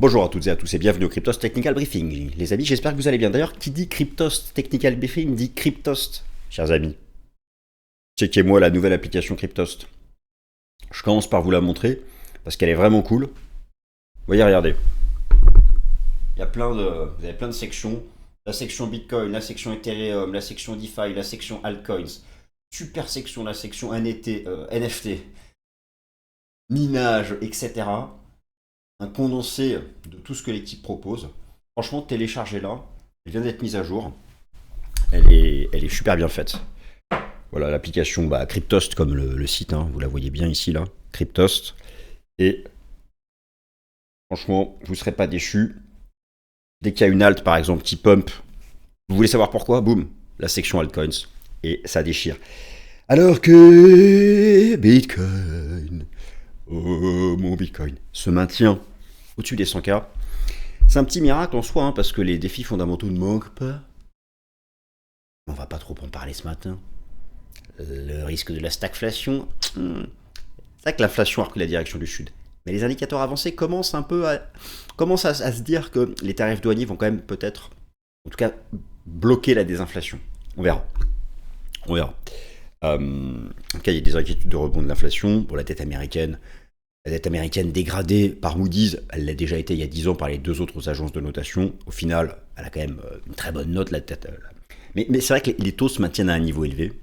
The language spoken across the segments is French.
Bonjour à toutes et à tous et bienvenue au Cryptost Technical Briefing. Les amis, j'espère que vous allez bien. D'ailleurs, qui dit Cryptost Technical Briefing dit Cryptost, chers amis. Checkez-moi la nouvelle application Cryptost. Je commence par vous la montrer parce qu'elle est vraiment cool. Vous voyez, regardez. Il y a vous avez plein de sections. La section Bitcoin, la section Ethereum, la section DeFi, la section Altcoins. Super section, la section NFT, minage, etc. Un condensé de tout ce que l'équipe propose. Franchement, téléchargez-la. Elle vient d'être mise à jour. Elle est super bien faite. Voilà l'application Cryptost comme le site, hein, vous la voyez bien ici là, Cryptost. Et franchement, vous ne serez pas déçus. Dès qu'il y a une alt, par exemple, petit pump, vous voulez savoir pourquoi? Boum, la section altcoins. Et ça déchire. Alors que Bitcoin, oh mon Bitcoin, se maintient au-dessus des 100K. C'est un petit miracle en soi, hein, parce que les défis fondamentaux ne manquent pas. On va pas trop en parler ce matin. Le risque de la stagflation, c'est vrai que l'inflation a repris la direction du sud. Mais les indicateurs avancés commencent à se dire que les tarifs douaniers vont quand même peut-être, en tout cas, bloquer la désinflation. On verra. En tout cas, il y a des inquiétudes de rebond de l'inflation. Pour la dette américaine dégradée par Moody's, elle l'a déjà été il y a 10 ans par les deux autres agences de notation. Au final, elle a quand même une très bonne note, la tête. Mais c'est vrai que les taux se maintiennent à un niveau élevé.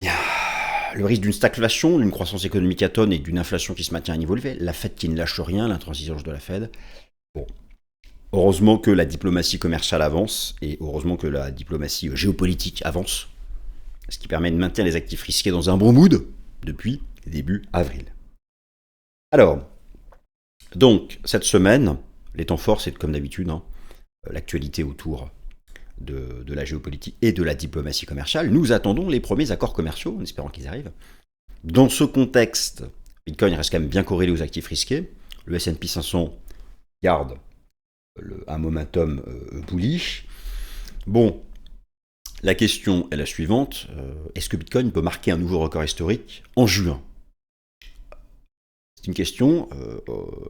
Il y a le risque d'une stagflation, d'une croissance économique atone et d'une inflation qui se maintient à un niveau élevé. La Fed qui ne lâche rien, l'intransigeance de la Fed. Bon. Heureusement que la diplomatie commerciale avance et heureusement que la diplomatie géopolitique avance. Ce qui permet de maintenir les actifs risqués dans un bon mood depuis début avril. Alors, donc, cette semaine, les temps forts, c'est comme d'habitude, hein, l'actualité autour de la géopolitique et de la diplomatie commerciale. Nous attendons les premiers accords commerciaux, en espérant qu'ils arrivent. Dans ce contexte, Bitcoin reste quand même bien corrélé aux actifs risqués. Le S&P 500 garde un momentum bullish. Bon, la question est la suivante. Est-ce que Bitcoin peut marquer un nouveau record historique en juin? C'est une question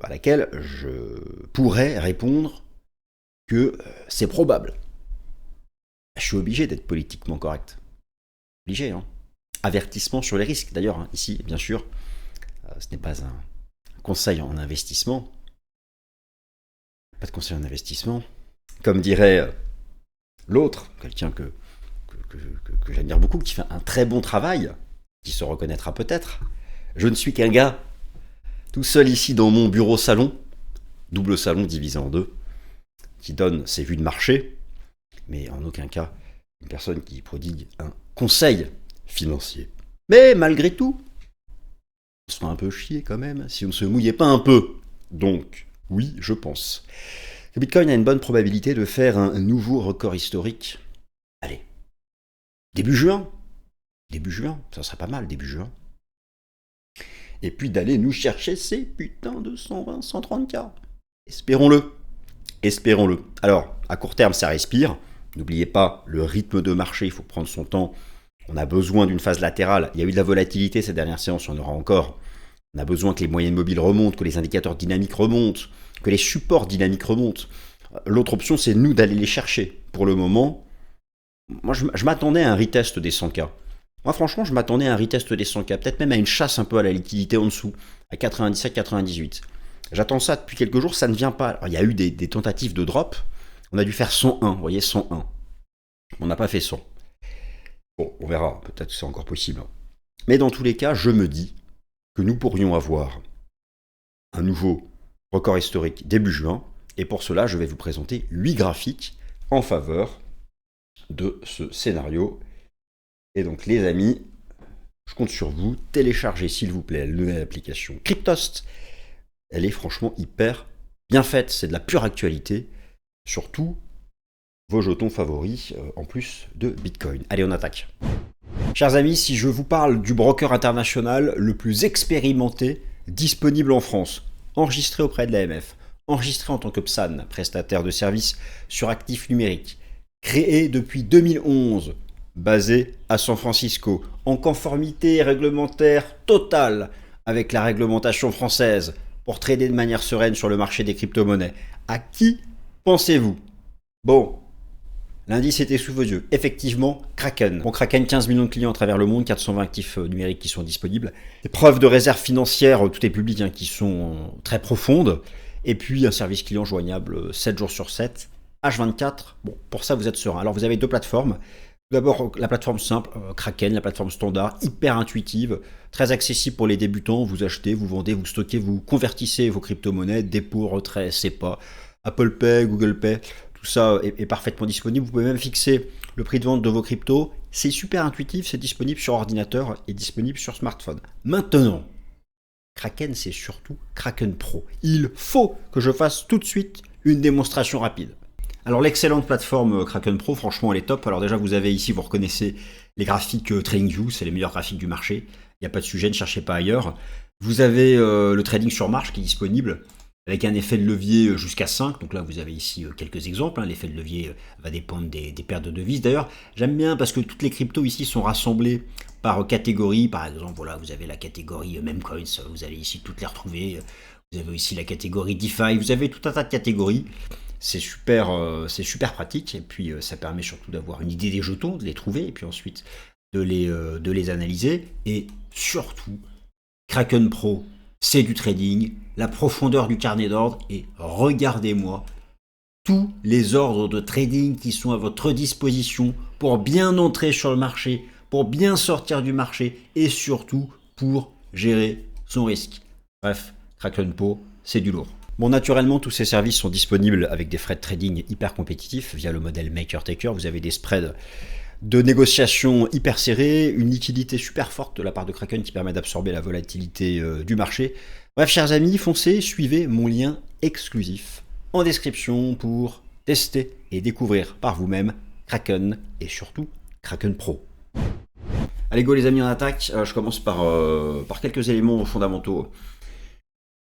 à laquelle je pourrais répondre que c'est probable. Je suis obligé d'être politiquement correct. Obligé, hein. Avertissement sur les risques. D'ailleurs, hein, ici, bien sûr, ce n'est pas un conseil en investissement. Pas de conseil en investissement. Comme dirait l'autre, quelqu'un que j'admire beaucoup, qui fait un très bon travail, qui se reconnaîtra peut-être. Je ne suis qu'un gars, tout seul ici dans mon bureau salon, double salon divisé en deux, qui donne ses vues de marché, mais en aucun cas une personne qui prodigue un conseil financier. Mais malgré tout, on se ferait un peu chier quand même si on ne se mouillait pas un peu. Donc, oui, je pense que Bitcoin a une bonne probabilité de faire un nouveau record historique. Allez, début juin, ça serait pas mal, début juin. Et puis d'aller nous chercher ces putains de 120, 130K. Espérons-le. Alors, à court terme, ça respire. N'oubliez pas, le rythme de marché, il faut prendre son temps. On a besoin d'une phase latérale. Il y a eu de la volatilité ces dernières séances, il y en aura encore. On a besoin que les moyennes mobiles remontent, que les indicateurs dynamiques remontent, que les supports dynamiques remontent. L'autre option, c'est nous d'aller les chercher. Pour le moment, moi, je m'attendais à un retest des 100K. Moi, franchement, je m'attendais à un retest des 100K. Peut-être même à une chasse un peu à la liquidité en dessous, à 97, 98. J'attends ça depuis quelques jours, ça ne vient pas. Alors, il y a eu des tentatives de drop. On a dû faire 101, vous voyez, 101. On n'a pas fait 100. Bon, on verra, peut-être que c'est encore possible. Mais dans tous les cas, je me dis que nous pourrions avoir un nouveau record historique début juin. Et pour cela, je vais vous présenter 8 graphiques en faveur de ce scénario. Et donc, les amis, je compte sur vous. Téléchargez, s'il vous plaît, la nouvelle application Cryptost. Elle est franchement hyper bien faite. C'est de la pure actualité. Surtout vos jetons favoris, en plus de Bitcoin. Allez, on attaque. Chers amis, si je vous parle du broker international le plus expérimenté disponible en France, enregistré auprès de l'AMF, enregistré en tant que PSAN, prestataire de services sur actifs numériques, créé depuis 2011, basé à San Francisco, en conformité réglementaire totale avec la réglementation française, pour trader de manière sereine sur le marché des crypto-monnaies. À qui pensez-vous? Bon, l'indice était sous vos yeux. Effectivement, Kraken. Bon, Kraken, 15 millions de clients à travers le monde, 420 actifs numériques qui sont disponibles. Des preuves de réserve financière, tout est public, hein, qui sont très profondes. Et puis un service client joignable 7 jours sur 7, H24. Bon, pour ça, vous êtes serein. Alors, vous avez deux plateformes. D'abord, la plateforme simple, Kraken, la plateforme standard, hyper intuitive, très accessible pour les débutants. Vous achetez, vous vendez, vous stockez, vous convertissez vos crypto-monnaies, dépôt, retrait, SEPA, Apple Pay, Google Pay. Tout ça est parfaitement disponible. Vous pouvez même fixer le prix de vente de vos cryptos. C'est super intuitif, c'est disponible sur ordinateur et disponible sur smartphone. Maintenant, Kraken, c'est surtout Kraken Pro. Il faut que je fasse tout de suite une démonstration rapide. Alors l'excellente plateforme Kraken Pro, franchement, elle est top. Alors déjà, vous avez ici, vous reconnaissez les graphiques TradingView, c'est les meilleurs graphiques du marché. Il n'y a pas de sujet, ne cherchez pas ailleurs. Vous avez le trading sur marche qui est disponible, avec un effet de levier jusqu'à 5. Donc là, vous avez ici quelques exemples. L'effet de levier va dépendre des paires de devises. D'ailleurs, j'aime bien parce que toutes les cryptos ici sont rassemblées par catégorie. Par exemple, voilà, vous avez la catégorie Memecoins, vous allez ici toutes les retrouver. Vous avez aussi la catégorie DeFi, vous avez tout un tas de catégories. C'est super pratique. Et puis, ça permet surtout d'avoir une idée des jetons, de les trouver, et puis ensuite de les analyser. Et surtout, Kraken Pro, c'est du trading, la profondeur du carnet d'ordre, et regardez-moi tous les ordres de trading qui sont à votre disposition pour bien entrer sur le marché, pour bien sortir du marché et surtout pour gérer son risque. Bref, Kraken Pro, c'est du lourd. Bon, naturellement, tous ces services sont disponibles avec des frais de trading hyper compétitifs via le modèle Maker-Taker. Vous avez des spreads de négociation hyper serrés, une liquidité super forte de la part de Kraken qui permet d'absorber la volatilité du marché. Bref, chers amis, foncez, suivez mon lien exclusif en description pour tester et découvrir par vous-même Kraken et surtout Kraken Pro. Allez go les amis, en attaque. Je commence par quelques éléments fondamentaux.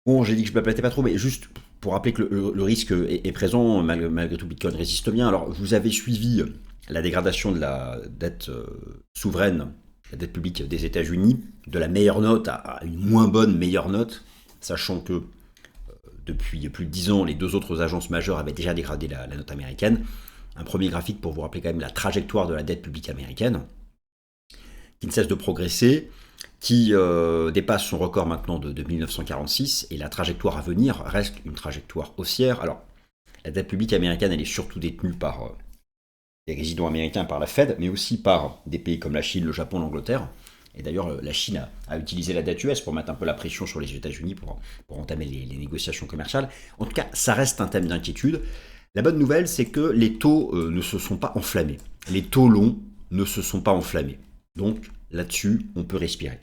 Bon, j'ai dit que je ne m'appelais pas trop, mais juste pour rappeler que le risque est présent, malgré tout Bitcoin résiste bien. Alors, vous avez suivi la dégradation de la dette souveraine, la dette publique des États-Unis, de la meilleure note à une moins bonne meilleure note, sachant que depuis plus de 10 ans, les deux autres agences majeures avaient déjà dégradé la note américaine. Un premier graphique pour vous rappeler quand même la trajectoire de la dette publique américaine, qui ne cesse de progresser, qui dépasse son record maintenant de 1946, et la trajectoire à venir reste une trajectoire haussière. Alors, la dette publique américaine, elle est surtout détenue par des résidents américains, par la Fed, mais aussi par des pays comme la Chine, le Japon, l'Angleterre. Et d'ailleurs, la Chine a utilisé la dette US pour mettre un peu la pression sur les États-Unis pour entamer les négociations commerciales. En tout cas, ça reste un thème d'inquiétude. La bonne nouvelle, c'est que les taux ne se sont pas enflammés. Les taux longs ne se sont pas enflammés. Donc, là-dessus, on peut respirer.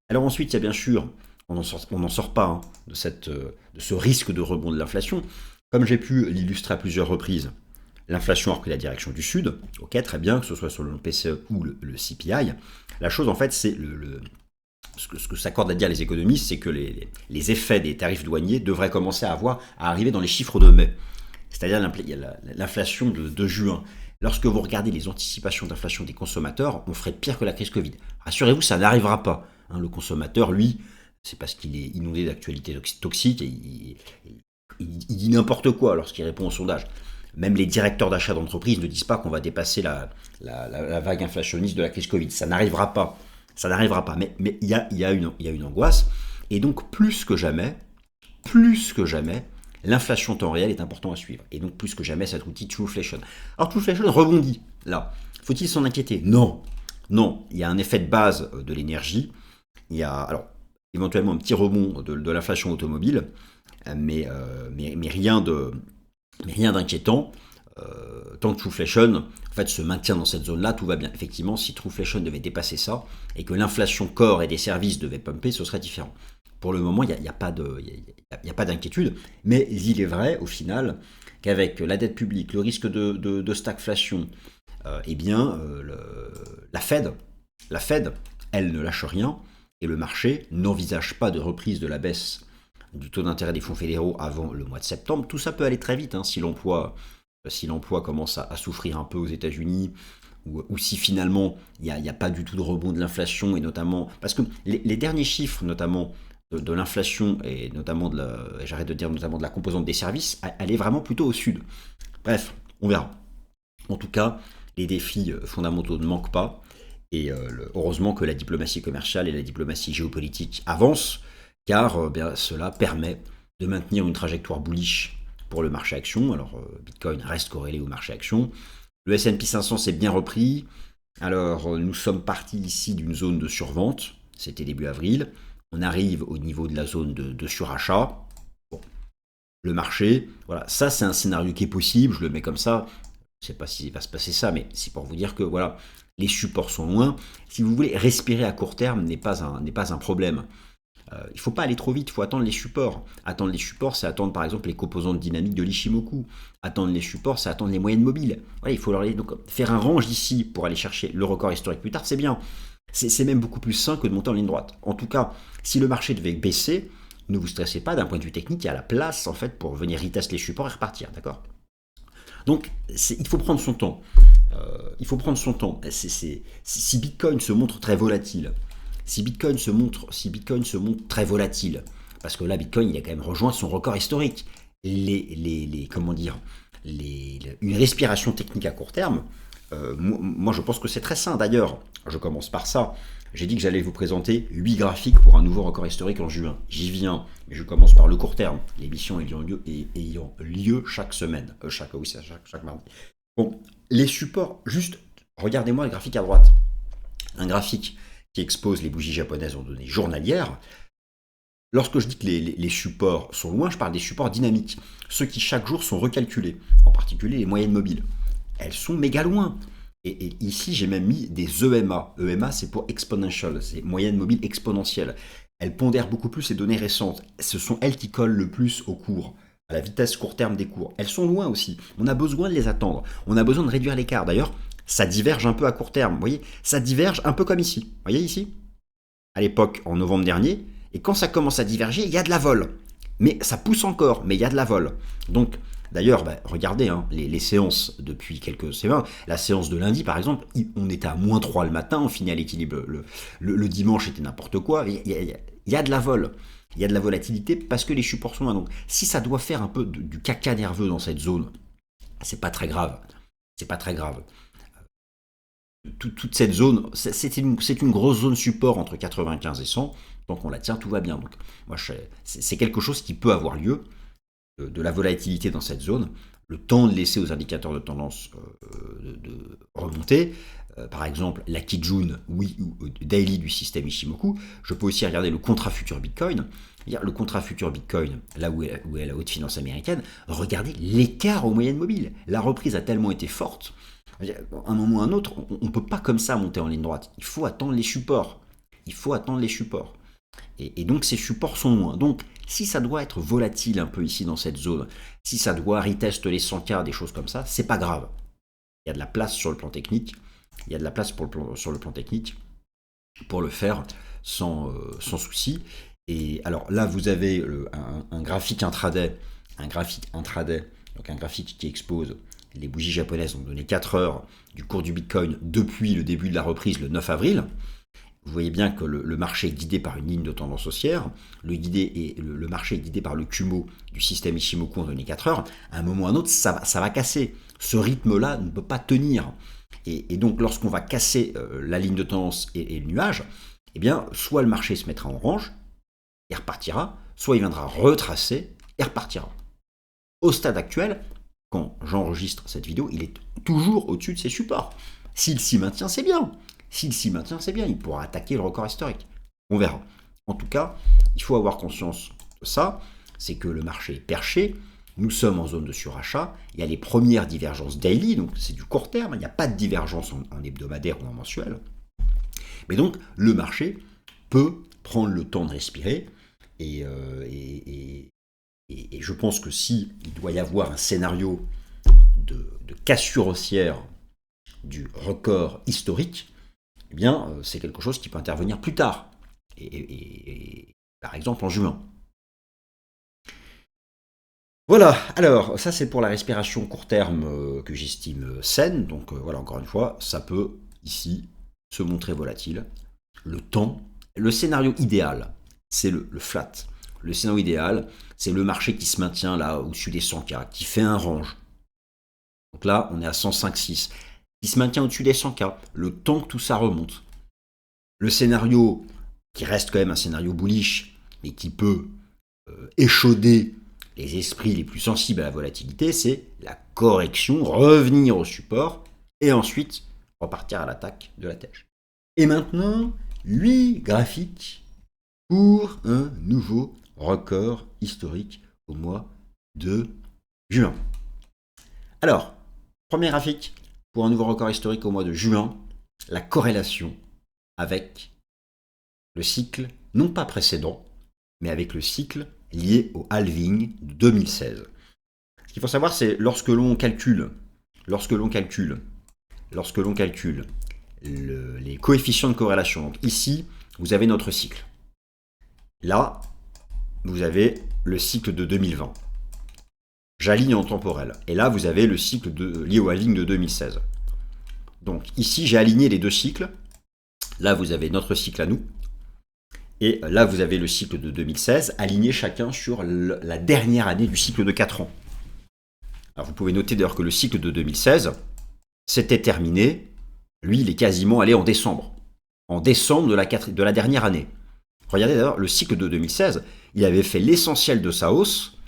Alors ensuite, il y a bien sûr, on n'en sort pas de ce risque de rebond de l'inflation. Comme j'ai pu l'illustrer à plusieurs reprises, l'inflation a repris la direction du sud. Ok, très bien, que ce soit sur le PCE ou le CPI. La chose, en fait, c'est ce que s'accordent à dire les économistes, c'est que les effets des tarifs douaniers devraient commencer à arriver dans les chiffres de mai. C'est-à-dire l'inflation de juin. Lorsque vous regardez les anticipations d'inflation des consommateurs, on ferait pire que la crise Covid. Rassurez-vous, ça n'arrivera pas. Le consommateur, lui, c'est parce qu'il est inondé d'actualités toxiques et il dit n'importe quoi lorsqu'il répond au sondage. Même les directeurs d'achat d'entreprise ne disent pas qu'on va dépasser la vague inflationniste de la crise Covid. Ça n'arrivera pas. Ça n'arrivera pas. Mais il y a une angoisse. Et donc, plus que jamais, l'inflation temps réel est important à suivre. Et donc, plus que jamais, cet outil Trueflation. Alors, Trueflation rebondit, là. Faut-il s'en inquiéter? Non. Il y a un effet de base de l'énergie. Il y a, alors, éventuellement un petit rebond de l'inflation automobile, mais rien d'inquiétant. Tant que Trueflation en fait, se maintient dans cette zone-là, tout va bien. Effectivement, si Trueflation devait dépasser ça, et que l'inflation corps et des services devait pumper, ce serait différent. Pour le moment, il n'y a pas d'inquiétude, mais il est vrai, au final, qu'avec la dette publique, le risque de stagflation, la Fed, elle ne lâche rien, et le marché n'envisage pas de reprise de la baisse du taux d'intérêt des fonds fédéraux avant le mois de septembre. Tout ça peut aller très vite, si l'emploi commence à souffrir un peu aux États-Unis, ou si finalement il n'y a pas du tout de rebond de l'inflation, et notamment parce que les derniers chiffres, notamment de l'inflation et notamment j'arrête de dire notamment de la composante des services, elle est vraiment plutôt au sud. Bref, on verra. En tout cas, les défis fondamentaux ne manquent pas. Et heureusement que la diplomatie commerciale et la diplomatie géopolitique avancent, car bien, cela permet de maintenir une trajectoire bullish pour le marché action. Alors, Bitcoin reste corrélé au marché action. Le S&P 500 s'est bien repris. Alors, nous sommes partis ici d'une zone de survente. C'était début avril. On arrive au niveau de la zone de surachat. Bon. Le marché, voilà, ça c'est un scénario qui est possible. Je le mets comme ça. Je ne sais pas s'il va se passer ça, mais c'est pour vous dire que voilà, les supports sont loin. Si vous voulez respirer à court terme, n'est pas un problème. Il ne faut pas aller trop vite, il faut attendre les supports. Attendre les supports, c'est attendre par exemple les composantes dynamiques de l'Ishimoku. Attendre les supports, c'est attendre les moyennes mobiles. Voilà, il faut donc, faire un range d'ici pour aller chercher le record historique plus tard, c'est bien. C'est même beaucoup plus sain que de monter en ligne droite. En tout cas, si le marché devait baisser, ne vous stressez pas, d'un point de vue technique, il y a la place en fait pour venir retester les supports et repartir, d'accord? Donc, il faut prendre son temps. Il faut prendre son temps. Si Bitcoin se montre très volatile, si Bitcoin se montre très volatile, parce que là, Bitcoin, il a quand même rejoint son record historique. Comment dire, une respiration technique à court terme, moi, je pense que c'est très sain. D'ailleurs, je commence par ça. J'ai dit que j'allais vous présenter 8 graphiques pour un nouveau record historique en juin. J'y viens, mais je commence par le court terme. L'émission ayant lieu chaque semaine, chaque mardi. Bon, les supports, juste regardez-moi le graphique à droite. Un graphique qui expose les bougies japonaises en données journalières. Lorsque je dis que les supports sont loin, je parle des supports dynamiques, ceux qui chaque jour sont recalculés, en particulier les moyennes mobiles. Elles sont méga loin. Et ici, j'ai même mis des EMA. EMA, c'est pour exponential, c'est moyenne mobile exponentielle. Elles pondèrent beaucoup plus les données récentes. Ce sont elles qui collent le plus au cours, à la vitesse court terme des cours. Elles sont loin aussi. On a besoin de les attendre. On a besoin de réduire l'écart. D'ailleurs, ça diverge un peu à court terme. Vous voyez, ça diverge un peu comme ici. Vous voyez ici? À l'époque, en novembre dernier. Et quand ça commence à diverger, il y a de la vol. Mais ça pousse encore, mais il y a de la vol. Donc, d'ailleurs, regardez les séances depuis quelques semaines. La séance de lundi, par exemple, on était à -3 le matin, on finit à l'équilibre. Le dimanche, c'était n'importe quoi. Il y a de la vol. Il y a de la volatilité parce que les supports sont là. Donc, si ça doit faire un peu du caca nerveux dans cette zone, c'est pas très grave. C'est pas très grave. Toute cette zone, c'est une grosse zone support entre 95 et 100. Donc on la tient, tout va bien. Donc, moi, c'est quelque chose qui peut avoir lieu, de la volatilité dans cette zone, le temps de laisser aux indicateurs de tendance de remonter. Par exemple, la Kijun Daily du système Ishimoku. Je peux aussi regarder le contrat futur Bitcoin. Le contrat futur Bitcoin, là où est la haute finance américaine, regardez l'écart aux moyennes mobiles. La reprise a tellement été forte. À un moment ou à un autre, on ne peut pas comme ça monter en ligne droite. Il faut attendre les supports. Et donc ces supports sont loin. Donc si ça doit être volatile un peu ici dans cette zone, si ça doit retester les 100K, des choses comme ça, c'est pas grave. Il y a de la place sur le plan technique. Il y a de la place sur le plan technique pour le faire sans souci. Et alors là, vous avez un graphique intraday, donc un graphique qui expose les bougies japonaises ont donné 4 heures du cours du Bitcoin depuis le début de la reprise le 9 avril. Vous voyez bien que le marché est guidé par une ligne de tendance haussière. Le marché est guidé par le Kumo du système Ishimoku en donné 4 heures. À un moment ou à un autre, ça va casser. Ce rythme-là ne peut pas tenir. Et donc, lorsqu'on va casser la ligne de tendance et le nuage, eh bien, soit le marché se mettra en orange et repartira, soit il viendra retracer et repartira. Au stade actuel, quand j'enregistre cette vidéo, il est toujours au-dessus de ses supports. S'il s'y maintient, c'est bien. Il pourra attaquer le record historique. On verra. En tout cas, il faut avoir conscience de ça, c'est que le marché est perché, nous sommes en zone de surachat, il y a les premières divergences daily, donc c'est du court terme, il n'y a pas de divergence en hebdomadaire ou en mensuel. Mais donc, le marché peut prendre le temps de respirer, et je pense que s'il doit y avoir un scénario de cassure haussière du record historique, eh bien, c'est quelque chose qui peut intervenir plus tard, et par exemple en juin. Voilà, alors ça c'est pour la respiration court terme que j'estime saine, donc voilà, encore une fois, ça peut ici se montrer volatile. Le scénario idéal, c'est le flat. Le scénario idéal, c'est le marché qui se maintient là au-dessus des 100K, qui fait un range. Donc là, on est à 105,6, qui se maintient au-dessus des 100K, le temps que tout ça remonte. Le scénario, qui reste quand même un scénario bullish, mais qui peut échauder les esprits les plus sensibles à la volatilité, c'est la correction, revenir au support, et ensuite repartir à l'attaque de la tèche. Et maintenant, 8 graphiques pour un nouveau record historique au mois de juin. Alors, premier graphique pour un nouveau record historique au mois de juin, la corrélation avec le cycle, non pas précédent, mais avec le cycle lié au halving de 2016. Ce qu'il faut savoir, c'est lorsque l'on calcule les coefficients de corrélation. Donc ici, vous avez notre cycle. Là, vous avez le cycle de 2020. J'aligne en temporel. Et là, vous avez le cycle lié au halving de 2016. Donc ici, j'ai aligné les deux cycles. Là, vous avez notre cycle à nous. Et là, vous avez le cycle de 2016, aligné chacun sur la dernière année du cycle de 4 ans. Alors, vous pouvez noter d'ailleurs que le cycle de 2016, c'était terminé. Lui, il est quasiment allé en décembre. En décembre de la dernière année. Regardez d'ailleurs, le cycle de 2016, il avait fait l'essentiel de sa hausse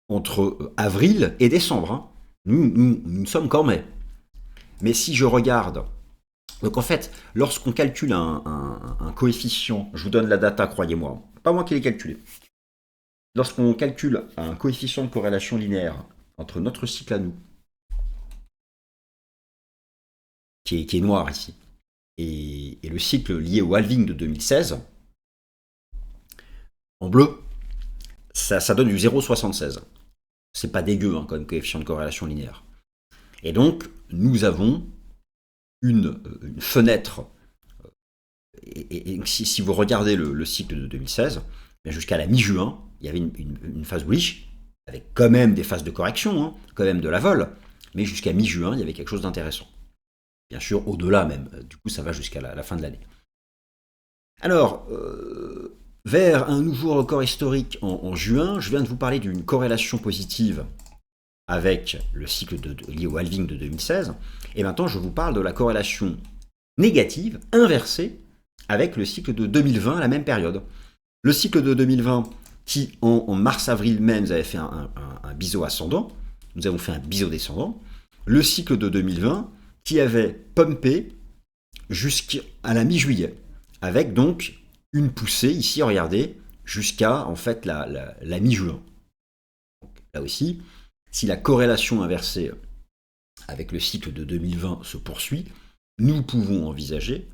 entre avril et décembre. Hein. Nous ne sommes qu'en mai. Mais si je regarde... Donc en fait, lorsqu'on calcule un coefficient, je vous donne la data, croyez-moi, pas moi qui l'ai calculé. Lorsqu'on calcule un coefficient de corrélation linéaire entre notre cycle à nous, qui est noir ici, et le cycle lié au halving de 2016, en bleu, ça donne du 0,76. C'est pas dégueu hein, comme coefficient de corrélation linéaire. Et donc, nous avons une fenêtre, et si vous regardez le cycle de 2016, jusqu'à la mi-juin, il y avait une phase bullish, avec quand même des phases de correction, hein, quand même de la vol, mais jusqu'à mi-juin, il y avait quelque chose d'intéressant. Bien sûr, au-delà même, du coup ça va jusqu'à la fin de l'année. Alors, vers un nouveau record historique en juin, je viens de vous parler d'une corrélation positive avec le cycle lié au halving de 2016. Et maintenant, je vous parle de la corrélation négative, inversée, avec le cycle de 2020 à la même période. Le cycle de 2020, qui en mars-avril même, nous avait fait un biseau ascendant, nous avons fait un biseau descendant. Le cycle de 2020, qui avait pumpé jusqu'à la mi-juillet, avec donc une poussée, ici, regardez, jusqu'à en fait la mi-juin. Là aussi, si la corrélation inversée avec le cycle de 2020 se poursuit, nous pouvons envisager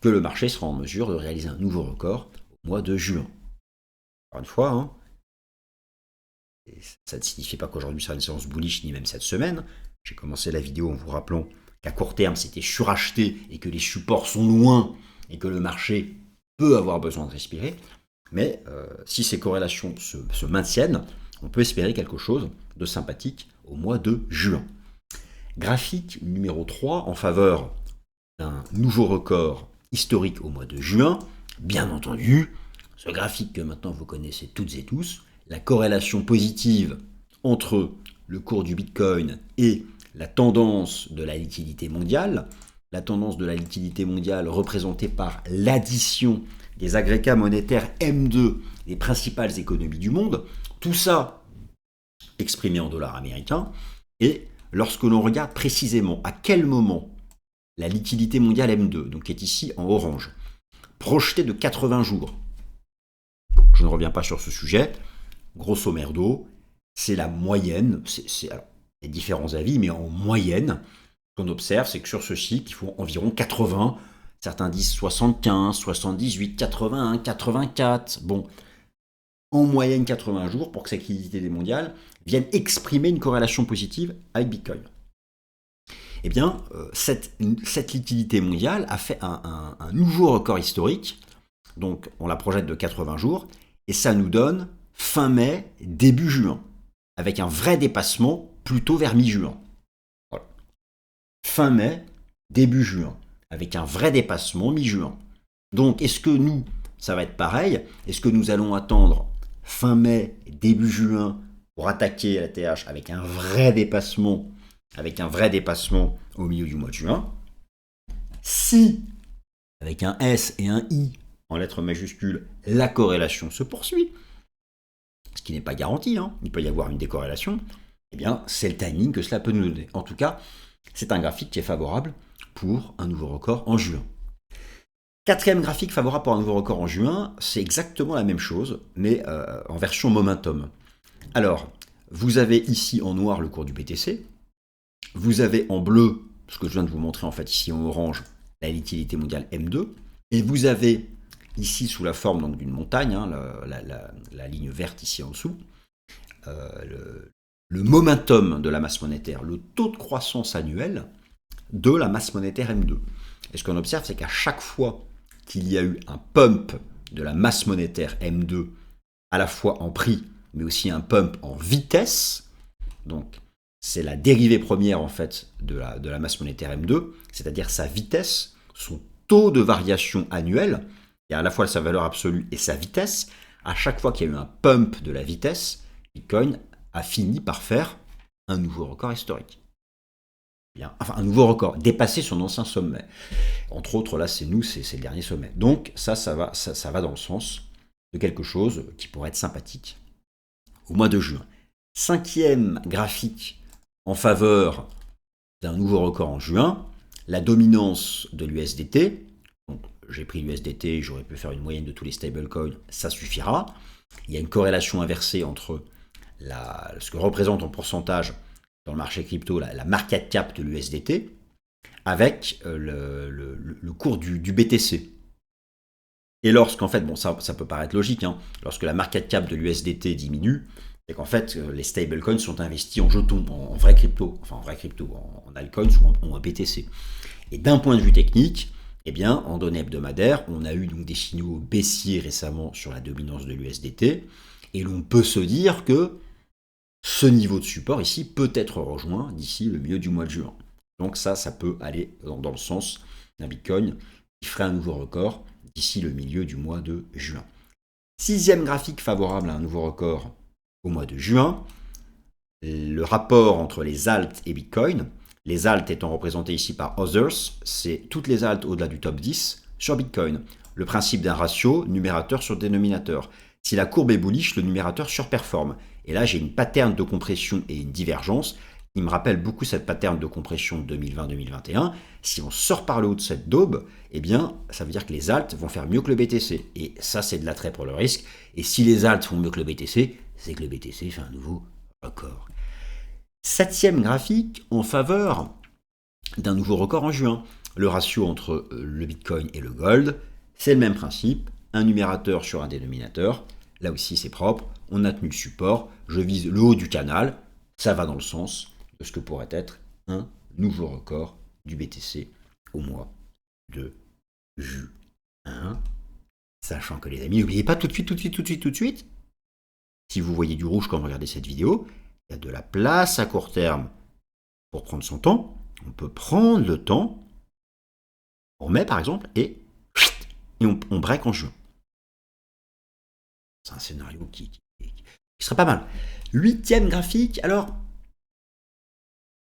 que le marché sera en mesure de réaliser un nouveau record au mois de juin. Encore une fois, hein, ça ne signifie pas qu'aujourd'hui sera une séance bullish, ni même cette semaine. J'ai commencé la vidéo en vous rappelant qu'à court terme, c'était suracheté et que les supports sont loin et que le marché peut avoir besoin de respirer. Mais si ces corrélations se maintiennent, on peut espérer quelque chose de sympathique au mois de juin. Graphique numéro 3 en faveur d'un nouveau record historique au mois de juin. Bien entendu, ce graphique que maintenant vous connaissez toutes et tous, la corrélation positive entre le cours du Bitcoin et la tendance de la liquidité mondiale. La tendance de la liquidité mondiale représentée par l'addition des agrégats monétaires M2 des principales économies du monde. Tout ça exprimé en dollars américains. Et lorsque l'on regarde précisément à quel moment la liquidité mondiale M2, donc qui est ici en orange, projetée de 80 jours, je ne reviens pas sur ce sujet, grosso merdo, c'est la moyenne, alors, il y a différents avis, mais en moyenne, ce qu'on observe, c'est que sur ce cycle, il faut environ 80, certains disent 75, 78, 81, 84, bon, en moyenne 80 jours pour que cette liquidité mondiale vienne exprimer une corrélation positive avec Bitcoin. Eh bien, cette liquidité mondiale a fait un nouveau record historique, donc on la projette de 80 jours, et ça nous donne fin mai, début juin, avec un vrai dépassement plutôt vers mi-juin. Voilà. Fin mai, début juin, avec un vrai dépassement mi-juin. Donc, est-ce que nous, ça va être pareil. Est-ce que nous allons attendre fin mai, début juin pour attaquer la TH avec un vrai dépassement, au milieu du mois de juin? Si, avec un S et un I en lettres majuscules, la corrélation se poursuit, ce qui n'est pas garanti, hein, il peut y avoir une décorrélation, eh bien, c'est le timing que cela peut nous donner. En tout cas, c'est un graphique qui est favorable pour un nouveau record en juin. Quatrième graphique favorable pour un nouveau record en juin, c'est exactement la même chose, mais en version momentum. Alors, vous avez ici en noir le cours du BTC, vous avez en bleu, ce que je viens de vous montrer en fait ici en orange, la liquidité mondiale M2, et vous avez ici sous la forme d'une montagne, hein, la ligne verte ici en dessous, le momentum de la masse monétaire, le taux de croissance annuel de la masse monétaire M2. Et ce qu'on observe, c'est qu'à chaque fois qu'il y a eu un pump de la masse monétaire M2, à la fois en prix, mais aussi un pump en vitesse, donc c'est la dérivée première en fait de la masse monétaire M2, c'est-à-dire sa vitesse, son taux de variation annuel, il y a à la fois sa valeur absolue et sa vitesse. À chaque fois qu'il y a eu un pump de la vitesse, Bitcoin a fini par faire un nouveau record historique. Bien, enfin, un nouveau record, dépasser son ancien sommet. Entre autres, là, c'est le dernier sommet. Donc, ça va dans le sens de quelque chose qui pourrait être sympathique au mois de juin. Cinquième graphique en faveur d'un nouveau record en juin, la dominance de l'USDT. Donc, j'ai pris l'USDT, j'aurais pu faire une moyenne de tous les stablecoins, ça suffira. Il y a une corrélation inversée entre ce que représente en pourcentage dans le marché crypto la market cap de l'USDT avec le cours du BTC. Et lorsqu'en fait, bon, ça peut paraître logique, hein, lorsque la market cap de l'USDT diminue, c'est qu'en fait, les stablecoins sont investis en jetons, en vrai crypto, en altcoins ou en BTC. Et d'un point de vue technique, eh bien, en données hebdomadaires, on a eu donc des signaux baissiers récemment sur la dominance de l'USDT, et l'on peut se dire que ce niveau de support ici peut être rejoint d'ici le milieu du mois de juin. Donc ça peut aller dans le sens d'un Bitcoin qui ferait un nouveau record d'ici le milieu du mois de juin. Sixième graphique favorable à un nouveau record au mois de juin, le rapport entre les alts et Bitcoin. Les alts étant représentés ici par Others, c'est toutes les alts au-delà du top 10 sur Bitcoin. Le principe d'un ratio numérateur sur dénominateur. Si la courbe est bullish, le numérateur surperforme. Et là, j'ai une pattern de compression et une divergence qui me rappelle beaucoup cette pattern de compression 2020-2021. Si on sort par le haut de cette daube, eh bien, ça veut dire que les alts vont faire mieux que le BTC. Et ça, c'est de l'attrait pour le risque. Et si les alts font mieux que le BTC, c'est que le BTC fait un nouveau record. Septième graphique en faveur d'un nouveau record en juin. Le ratio entre le Bitcoin et le Gold, c'est le même principe. Un numérateur sur un dénominateur. Là aussi, c'est propre. On a tenu le support. Je vise le haut du canal. Ça va dans le sens de ce que pourrait être un nouveau record du BTC au mois de juin. Sachant que les amis, n'oubliez pas tout de suite, si vous voyez du rouge quand vous regardez cette vidéo, il y a de la place à court terme pour prendre son temps. On peut prendre le temps, on met par exemple, et on break en juin. C'est un scénario qui serait pas mal. Huitième graphique, alors,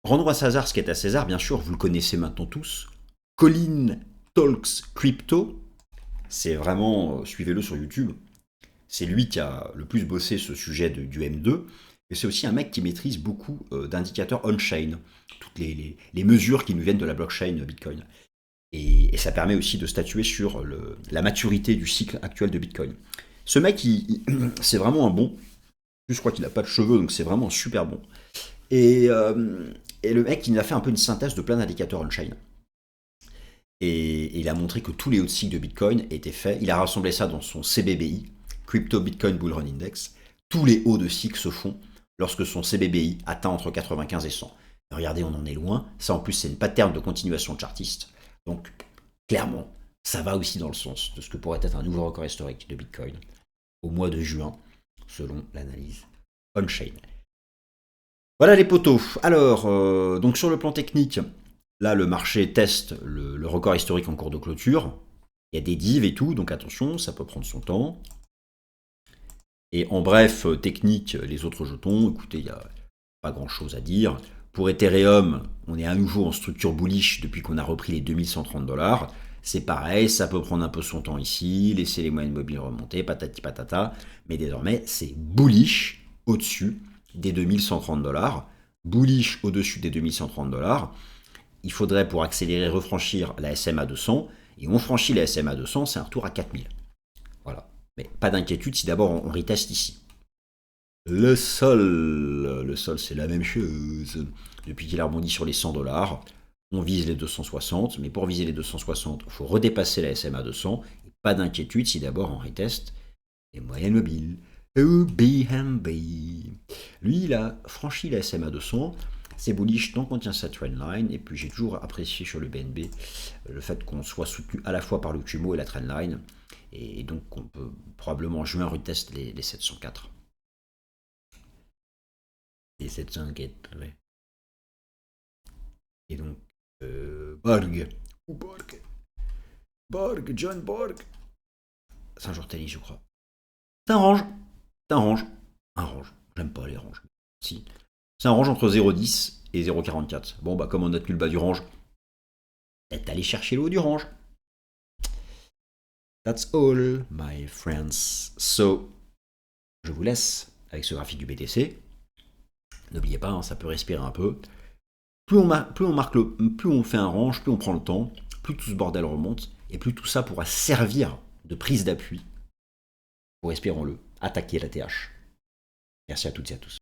rendons à César ce qui est à César, bien sûr, vous le connaissez maintenant tous. Colin Talks Crypto, c'est vraiment, suivez-le sur YouTube, c'est lui qui a le plus bossé ce sujet du M2, et c'est aussi un mec qui maîtrise beaucoup d'indicateurs on-chain, toutes les mesures qui nous viennent de la blockchain Bitcoin. Et ça permet aussi de statuer sur la maturité du cycle actuel de Bitcoin. Ce mec, c'est vraiment un bon. Je crois qu'il n'a pas de cheveux, donc c'est vraiment super bon. Et le mec, il a fait un peu une synthèse de plein d'indicateurs on-chain. Et il a montré que tous les hauts de cycle de Bitcoin étaient faits. Il a rassemblé ça dans son CBBI, Crypto Bitcoin Bull Run Index. Tous les hauts de cycle se font lorsque son CBBI atteint entre 95 et 100. Et regardez, on en est loin. Ça, en plus, c'est une pattern de continuation chartiste. Donc, clairement, ça va aussi dans le sens de ce que pourrait être un nouveau record historique de Bitcoin au mois de juin, selon l'analyse on-chain. Voilà les potos. Alors, donc sur le plan technique, là, le marché teste le record historique en cours de clôture. Il y a des divs et tout, donc attention, ça peut prendre son temps. Et en bref, technique, les autres jetons, écoutez, il n'y a pas grand-chose à dire. Pour Ethereum, on est à nouveau en structure bullish depuis qu'on a repris les 2130 $. C'est pareil, ça peut prendre un peu son temps ici, laisser les moyennes mobiles remonter, patati patata. Mais désormais, c'est bullish au-dessus des 2130 $. Bullish au-dessus des 2130 $. Il faudrait, pour accélérer, refranchir la SMA 200. Et on franchit la SMA 200, c'est un retour à 4000. Voilà. Mais pas d'inquiétude si d'abord on reteste ici. Le sol c'est la même chose. Depuis qu'il a rebondi sur les 100 $, on vise les 260, mais pour viser les 260, il faut redépasser la SMA 200. Et pas d'inquiétude si d'abord on reteste les moyennes mobiles. BNB. Lui, il a franchi la SMA 200. C'est bullish tant qu'on tient sa trendline. Et puis j'ai toujours apprécié sur le BNB le fait qu'on soit soutenu à la fois par le Kumo et la trendline. Et donc on peut probablement en juin retester les 704. Les 704, ouais. Et donc, Borg. Ou Borg. Borg, John Borg. Saint-Jean-Thély, je crois. C'est un range. C'est un range. Un range. J'aime pas les ranges. Si. C'est un range entre 0,10 et 0,44. Bon, bah, comme on a tenu le bas du range, peut-être aller chercher le haut du range. That's all, my friends. So, je vous laisse avec ce graphique du BTC. N'oubliez pas, hein, ça peut respirer un peu. Plus on fait un range, plus on prend le temps, plus tout ce bordel remonte, et plus tout ça pourra servir de prise d'appui pour, espérons-le, attaquer la TH. Merci à toutes et à tous.